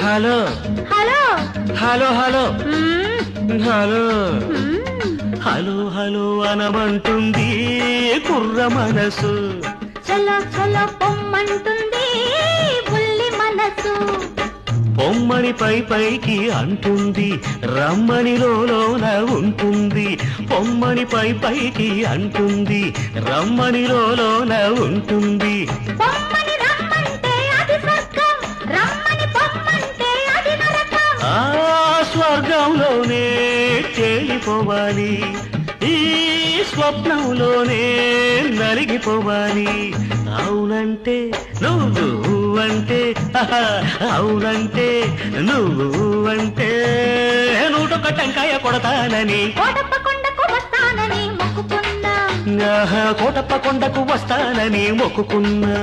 Hello hello hello hello hello మ్మ్. Hello hello అనమంటుంది కుర్ర మనసు. చలో చలో పొమ్మంటుంది బుల్లి మనసు. పొమ్మని పైకి అంటుంది రమ్మని లోన ఉంటుంది. పొమ్మని పైకి అంటుంది రమ్మని లోన ఉంటుంది. పొమ్మని రమ్మంటే అది స్వర్గం, రమ్మని పొమ్మంటే అది నరకం. ఆ స్వర్గంలోనే తేలిపోవాలి, ఈ స్వప్నంలోనే నలిగిపోవాలి. అవునంటే నువ్వు అంటే, అవునంటే నువ్వు అంటే 101 టెంకాయ కొడతానని, కోటప్ప కొండకు వస్తానని మొక్కుకున్నా. కోటప్ప కొండకు వస్తానని మొక్కుకున్నా.